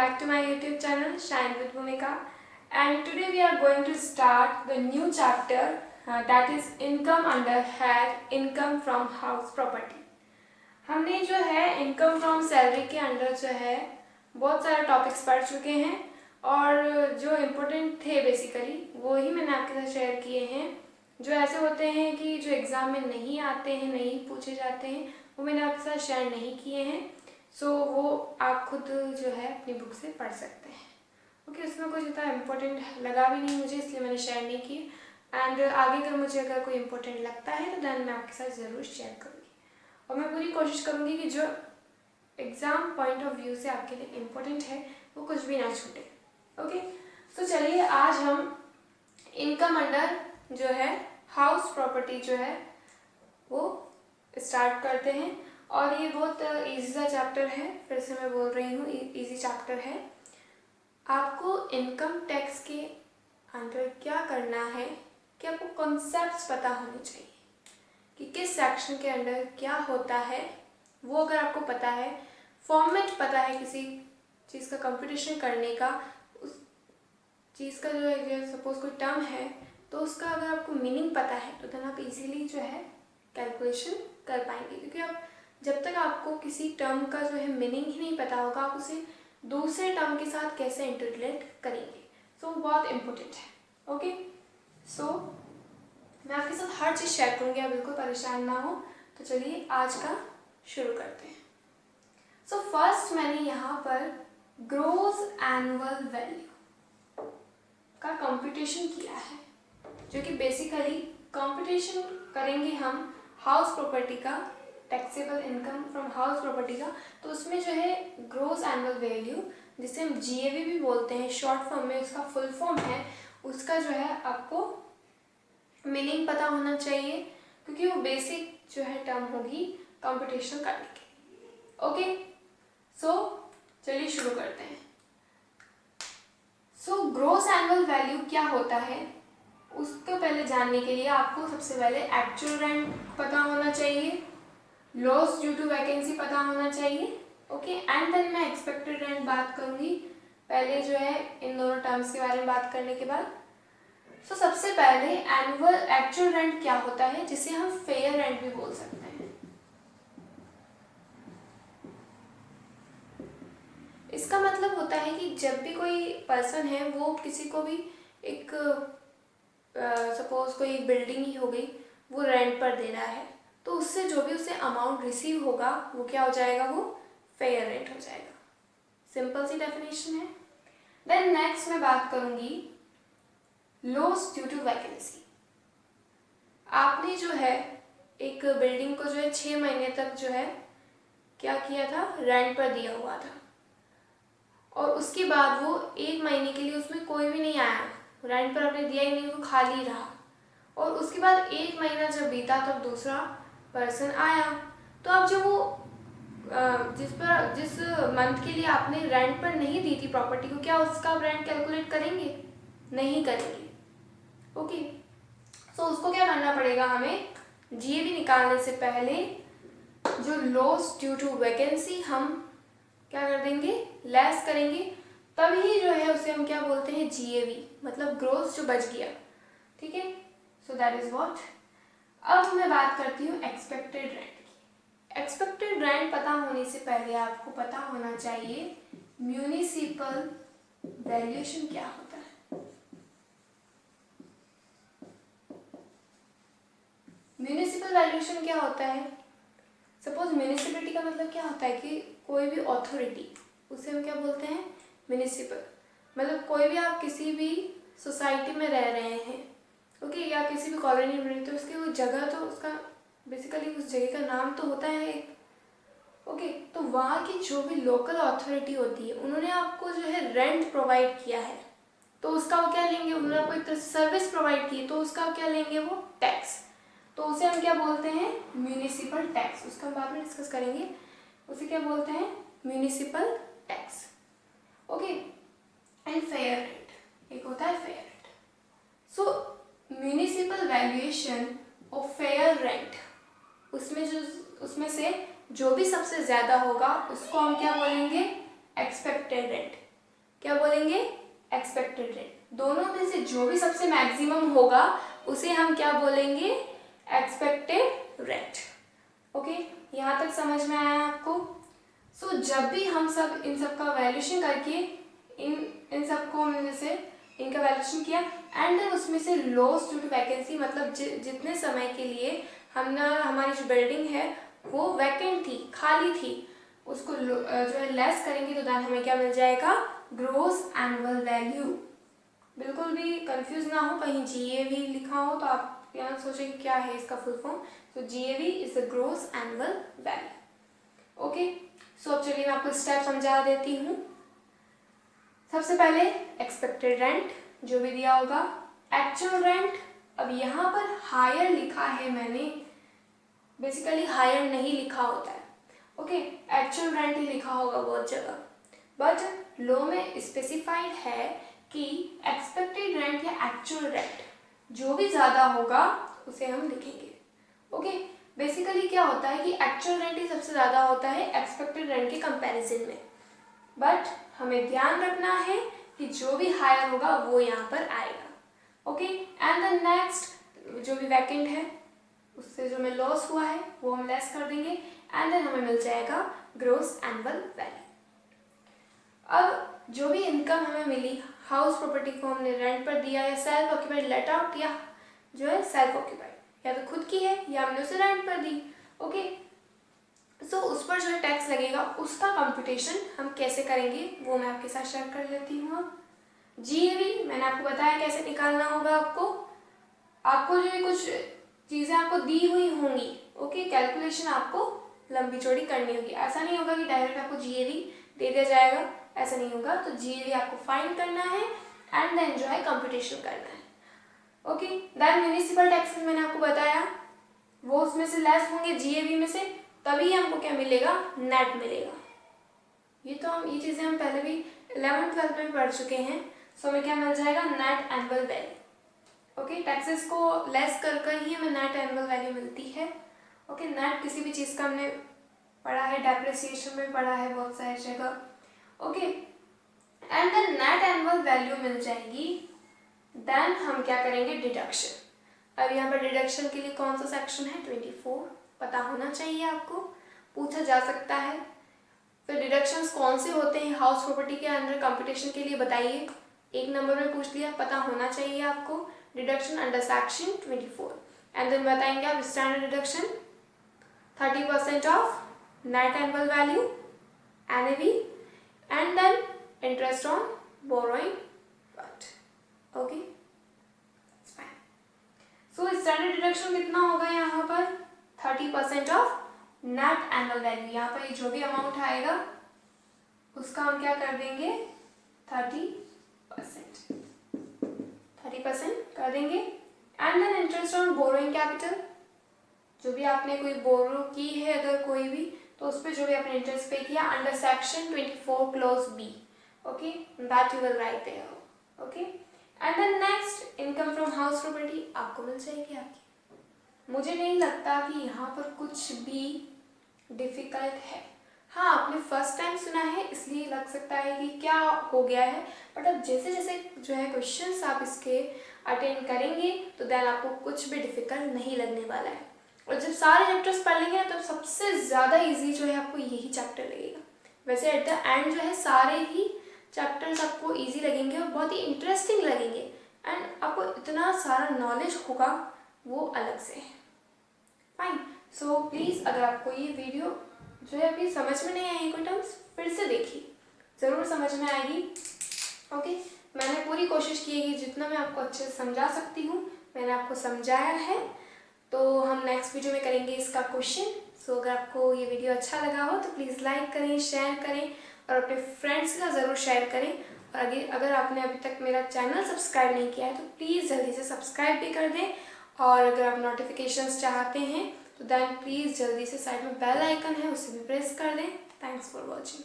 back to my YouTube channel Shine with Bhumika, and today we are going to start the new chapter that is income under head income from house property. हमने जो है income from salary के under जो है बहुत सारे topics पढ़ चुके हैं और जो इम्पोर्टेंट थे बेसिकली वो ही मैंने आपके साथ शेयर किए हैं। जो ऐसे होते हैं कि जो एग्ज़ाम में नहीं आते हैं, नहीं पूछे जाते हैं, वो मैंने आपके साथ शेयर नहीं किए हैं। सो वो आप खुद जो है अपनी बुक से पढ़ सकते हैं। ओके, उसमें कुछ इतना इम्पोर्टेंट लगा भी नहीं मुझे, इसलिए मैंने शेयर नहीं किए। एंड आगे अगर मुझे कोई इम्पोर्टेंट लगता है तो देन मैं आपके साथ ज़रूर शेयर करूँगी और मैं पूरी कोशिश करूँगी कि जो एग्ज़ाम पॉइंट ऑफ व्यू से आपके लिए इम्पोर्टेंट है वो कुछ भी ना छूटे। ओके, तो चलिए आज हम इनकम अंडर जो है हाउस प्रॉपर्टी जो है वो स्टार्ट करते हैं। और ये बहुत इजी सा चैप्टर है, फिर से मैं बोल रही हूँ इजी चैप्टर है। आपको इनकम टैक्स के अंडर क्या करना है कि आपको कॉन्सेप्ट्स पता होने चाहिए कि किस सेक्शन के अंडर क्या होता है। वो अगर आपको पता है, फॉर्मेट पता है किसी चीज़ का कंप्यूटेशन करने का, उस चीज़ का जो है सपोज कोई टर्म है तो उसका अगर आपको मीनिंग पता है तो देन आप इजीली जो है कैलकुलेशन कर पाएंगे। क्योंकि आप जब तक आपको किसी टर्म का जो है मीनिंग ही नहीं पता होगा आप उसे दूसरे टर्म के साथ कैसे इंटरलेट करेंगे। सो बहुत इम्पोर्टेंट है। ओके, सो मैं आपके साथ हर चीज़ शेयर करूँगी, आप बिल्कुल परेशान ना हो। तो चलिए आज का शुरू करते हैं। सो फर्स्ट मैंने यहाँ पर ग्रोस एनुअल वैल्यू का कंप्यूटेशन किया है, जो कि बेसिकली कंप्यूटेशन करेंगे हम हाउस प्रॉपर्टी का, taxable income from house property का। तो उसमें जो है ग्रोस एनुअल वैल्यू, जिसे हम जीएवी भी बोलते हैं शॉर्ट फॉर्म में, उसका फुल फॉर्म है, उसका जो है आपको मीनिंग पता होना चाहिए क्योंकि वो बेसिक जो है टर्म होगी कंप्यूटेशन करने की। ओके, सो चलिए शुरू करते हैं। सो ग्रोस एनुअल वैल्यू क्या होता है उसको पहले जानने के लिए आपको सबसे पहले एक्चुअल रेंट पता होना चाहिए, लॉस ड्यू टू वैकेंसी पता होना चाहिए। ओके, एंड देन मैं एक्सपेक्टेड रेंट बात करूंगी पहले जो है इन दोनों टर्म्स के बारे में बात करने के बाद। सो सबसे पहले एनुअल एक्चुअल रेंट क्या होता है, जिसे हम फेयर रेंट भी बोल सकते हैं। इसका मतलब होता है कि जब भी कोई पर्सन है वो किसी को भी एक सपोज कोई बिल्डिंग ही हो गई, वो रेंट पर दे रहा है, तो उससे जो भी उसे अमाउंट रिसीव होगा वो क्या हो जाएगा, वो फेयर रेंट हो जाएगा। सिंपल सी डेफिनेशन है। देन नेक्स्ट मैं बात करूंगी लॉस ड्यू टू वैकेंसी। आपने जो है एक बिल्डिंग को जो है 6 महीने तक जो है क्या किया था, रेंट पर दिया हुआ था, और उसके बाद वो 1 महीने के लिए उसमें कोई भी नहीं आया, रेंट पर आपने दिया ही नहीं, वो खाली रहा। और उसके बाद 1 महीना जब बीता तब दूसरा पर्सन आया, तो अब जो वो जिस मंथ के लिए आपने रेंट पर नहीं दी थी प्रॉपर्टी को, क्या उसका आप रेंट कैलकुलेट करेंगे? नहीं करेंगे। ओके, सो उसको क्या करना पड़ेगा, हमें जीएवी निकालने से पहले जो लॉस ड्यू टू वैकेंसी हम क्या कर देंगे, लेस करेंगे, तभी जो है उसे हम क्या बोलते हैं, जीएवी, मतलब ग्रोस जो बच गया। ठीक है, सो दैट इज व्हाट। अब मैं बात करती हूँ एक्सपेक्टेड रेंट की। एक्सपेक्टेड रेंट पता होने से पहले आपको पता होना चाहिए म्यूनिसिपल वैल्यूएशन क्या होता है। म्यूनिसिपल वैल्यूएशन क्या होता है, सपोज म्यूनिसिपलिटी का मतलब क्या होता है कि कोई भी अथॉरिटी, उसे हम क्या बोलते हैं, म्यूनिसिपल। मतलब कोई भी आप किसी भी सोसाइटी में रह रहे हैं, ओके, या किसी भी कॉलोनी में रहते हो, उसकी वो जगह, तो उसका बेसिकली उस जगह का नाम तो होता है एक। ओके, तो वहाँ की जो भी लोकल अथॉरिटी होती है, उन्होंने आपको जो है रेंट प्रोवाइड किया है, तो उसका वो क्या लेंगे, उन्होंने आपको एक सर्विस प्रोवाइड की, तो उसका क्या लेंगे, वो टैक्स। तो उसे हम क्या बोलते हैं, म्यूनिसिपल टैक्स। उसका हम बाद में डिस्कस करेंगे, उसे क्या बोलते हैं, municipal tax. Okay, and fair rent, एक होता है फेयर रेंट। सो म्यूनिसिपल वैल्यूएशन और फेयर रेंट, उसमें से जो भी सबसे ज़्यादा होगा उसको हम क्या बोलेंगे, एक्सपेक्टेड रेंट। क्या बोलेंगे, एक्सपेक्टेड रेट। दोनों में से जो भी सबसे मैक्सिमम होगा उसे हम क्या बोलेंगे, एक्सपेक्टेड रेट। ओके, यहाँ तक समझ में आया आपको। सो जब भी हम सब इन सब का वैल्यूएशन करके इन सबको हमने जैसे इनका वैल्यूएशन किया एंड देन उसमें से लॉस ड्यू टू वैकेंसी, मतलब जितने समय के लिए हमारी जो बिल्डिंग है वो वैकेंट थी, खाली थी, उसको जो है लेस करेंगे तो देन हमें क्या मिल जाएगा, ग्रॉस एनुअल वैल्यू। बिल्कुल भी कंफ्यूज ना हो, कहीं GAV लिखा हो तो आप यहाँ सोचेंगे क्या है इसका फुल फॉर्म। तो GAV is the gross annual value. Okay, so अब चलिए मैं आपको स्टेप समझा देती हूँ। सबसे पहले एक्सपेक्टेड रेंट जो भी दिया होगा, एक्चुअल रेंट। अब यहाँ पर हायर लिखा है मैंने, बेसिकली हायर नहीं लिखा होता है। ओके, एक्चुअल रेंट ही लिखा होगा बहुत जगह, बट लॉ में स्पेसिफाइड है कि एक्सपेक्टेड रेंट या एक्चुअल रेंट जो भी ज़्यादा होगा उसे हम लिखेंगे। ओके, बेसिकली क्या होता है कि एक्चुअल रेंट ही सबसे ज़्यादा होता है एक्सपेक्टेड रेंट के कंपैरिजन में, बट हमें ध्यान रखना है कि जो भी हायर होगा वो यहाँ पर आएगा। ओके, एंड द नेक्स्ट जो भी वैकेंट है उससे जो हमें लॉस हुआ है वो हम लेस कर देंगे एंड देन हमें मिल जाएगा ग्रॉस एनुअल वैल्यू। अब जो भी इनकम हमें मिली, हाउस प्रॉपर्टी को हमने रेंट पर दिया या सेल्फ ऑक्यूपाइड लेट आउट या जो है सेल्फ ऑक्यूपाइड, या तो खुद की है या हमने उसे रेंट पर दी। ओके, सो उस पर जो है टैक्स लगेगा, उसका कंप्यूटेशन हम कैसे करेंगे वो मैं आपके साथ शेयर कर लेती हूँ। अब GAV मैंने आपको बताया कैसे निकालना होगा। आपको जो है कुछ चीज़ें आपको दी हुई होंगी। ओके, कैलकुलेशन आपको लंबी चौड़ी करनी होगी, ऐसा नहीं होगा कि डायरेक्ट आपको GAV दे दिया जाएगा, ऐसा नहीं होगा। तो GAV आपको फाइंड करना है एंड देन जो है कंप्यूटेशन करना है। ओके, देन म्यूनिसिपल टैक्सेस मैंने आपको बताया वो उसमें से लेस होंगे GAV में से, तभी हमको क्या मिलेगा, नेट मिलेगा। ये चीज़ें हम पहले भी 11th-12th में पढ़ चुके हैं। सो हमें क्या मिल जाएगा, net annual value. Okay, taxes को लेस कर ही हमें नेट एनुअल वैल्यू मिलती है। ओके, नेट किसी भी चीज़ का हमने पढ़ा है, डेप्रिसिएशन में पढ़ा है बहुत सारी जगह। Okay, and then net annual value मिल जाएगी, देन हम क्या करेंगे, डिडक्शन। अब यहाँ पर डिडक्शन के लिए कौन सा सेक्शन है, 24 पता होना चाहिए आपको, पूछा जा सकता है। फिर डिडक्शंस कौन से होते हैं हाउस प्रॉपर्टी के अंदर कंप्यूटेशन के लिए बताइए, 1 नंबर में पूछ लिया, पता होना चाहिए आपको। Deduction under section 24 and then बताएंगे आप standard deduction 30% of net annual value NAV and then interest on borrowing fund. Okay, so standard deduction कितना होगा यहाँ पर, 30% ऑफ नेट एनुअल वैल्यू। यहाँ पर जो भी अमाउंट आएगा उसका हम क्या कर देंगे, 30% कर देंगे and then interest on borrowing capital, जो भी आपने कोई बोरो की है अगर कोई भी, तो उस पर जो भी आपने इंटरेस्ट पे किया under section 24 clause B। Okay, that you will write there. Okay, and then next income from house property आपको मिल जाएगी आपकी। मुझे नहीं लगता कि यहाँ पर कुछ भी डिफिकल्ट है। हाँ, आपने फर्स्ट टाइम सुना है इसलिए लग सकता है कि क्या हो गया है, बट अब जैसे जैसे जो है क्वेश्चंस आप इसके अटेंड करेंगे तो देन आपको कुछ भी डिफिकल्ट नहीं लगने वाला है। और जब सारे चैप्टर्स पढ़ लेंगे ना, तब सबसे ज़्यादा इजी जो है आपको यही चैप्टर लगेगा। वैसे एट द एंड जो है सारे ही चैप्टर्स आपको इजी लगेंगे और बहुत ही इंटरेस्टिंग लगेंगे एंड आपको इतना सारा नॉलेज होगा वो अलग से है। फाइन, सो प्लीज़ अगर आपको ये वीडियो जो है अभी समझ में नहीं आई कोई टर्म्स, फिर से देखिए, ज़रूर समझ में आएगी। ओके, मैंने पूरी कोशिश की है कि जितना मैं आपको अच्छे से समझा सकती हूँ मैंने आपको समझाया है। तो हम नेक्स्ट वीडियो में करेंगे इसका क्वेश्चन। सो अगर आपको ये वीडियो अच्छा लगा हो तो प्लीज़ लाइक करें, शेयर करें और अपने फ्रेंड्स का ज़रूर शेयर करें। और अगर आपने अभी तक मेरा चैनल सब्सक्राइब नहीं किया है तो प्लीज़ जल्दी से सब्सक्राइब भी कर दें। और अगर आप नोटिफिकेशंस चाहते हैं तो देन प्लीज़ जल्दी से साइड में बेल आइकन है उसे भी प्रेस कर दें। Thanks for watching.